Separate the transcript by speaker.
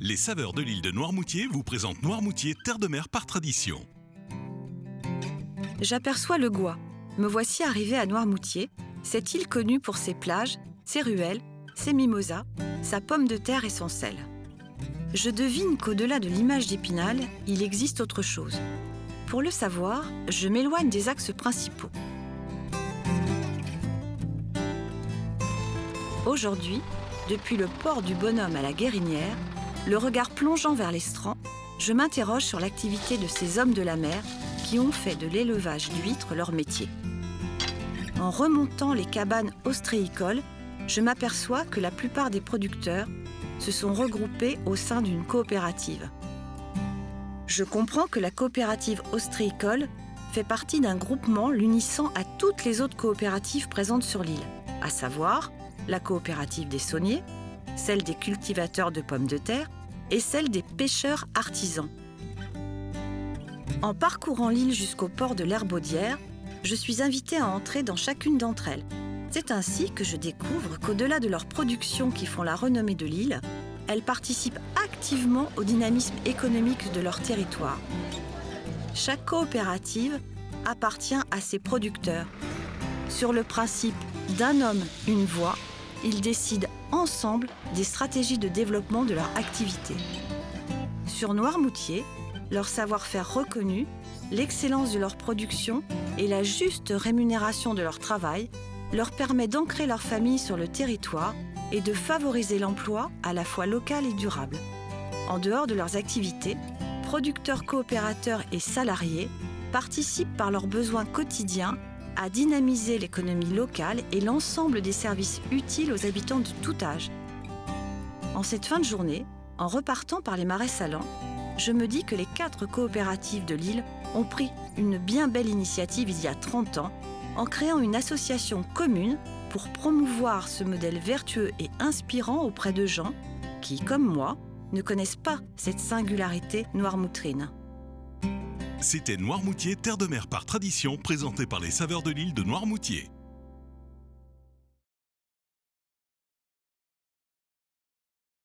Speaker 1: Les saveurs de l'île de Noirmoutier vous présentent Noirmoutier, terre de mer par tradition.
Speaker 2: J'aperçois le Gois. Me voici arrivé à Noirmoutier, cette île connue pour ses plages, ses ruelles, ses mimosas, sa pomme de terre et son sel. Je devine qu'au-delà de l'image d'Épinal, il existe autre chose. Pour le savoir, je m'éloigne des axes principaux. Aujourd'hui, depuis le port du Bonhomme à la Guérinière, le regard plongeant vers l'estran, je m'interroge sur l'activité de ces hommes de la mer qui ont fait de l'élevage d'huîtres leur métier. En remontant les cabanes ostréicoles, je m'aperçois que la plupart des producteurs se sont regroupés au sein d'une coopérative. Je comprends que la coopérative ostréicole fait partie d'un groupement l'unissant à toutes les autres coopératives présentes sur l'île, à savoir la coopérative des sauniers, celle des cultivateurs de pommes de terre et celle des pêcheurs artisans. En parcourant l'île jusqu'au port de l'Herbaudière, je suis invitée à entrer dans chacune d'entre elles. C'est ainsi que je découvre qu'au-delà de leurs productions qui font la renommée de l'île, elles participent activement au dynamisme économique de leur territoire. Chaque coopérative appartient à ses producteurs. Sur le principe d'un homme, une voix, ils décident ensemble des stratégies de développement de leur activité. Sur Noirmoutier, leur savoir-faire reconnu, l'excellence de leur production et la juste rémunération de leur travail leur permet d'ancrer leur famille sur le territoire et de favoriser l'emploi à la fois local et durable. En dehors de leurs activités, producteurs, coopérateurs et salariés participent par leurs besoins quotidiens à dynamiser l'économie locale et l'ensemble des services utiles aux habitants de tout âge. En cette fin de journée, en repartant par les marais salants, je me dis que les 4 coopératives de l'île ont pris une bien belle initiative il y a 30 ans en créant une association commune pour promouvoir ce modèle vertueux et inspirant auprès de gens qui, comme moi, ne connaissent pas cette singularité noirmoutrine.
Speaker 1: C'était Noirmoutier, terre de mer par tradition, présenté par les saveurs de l'île de Noirmoutier.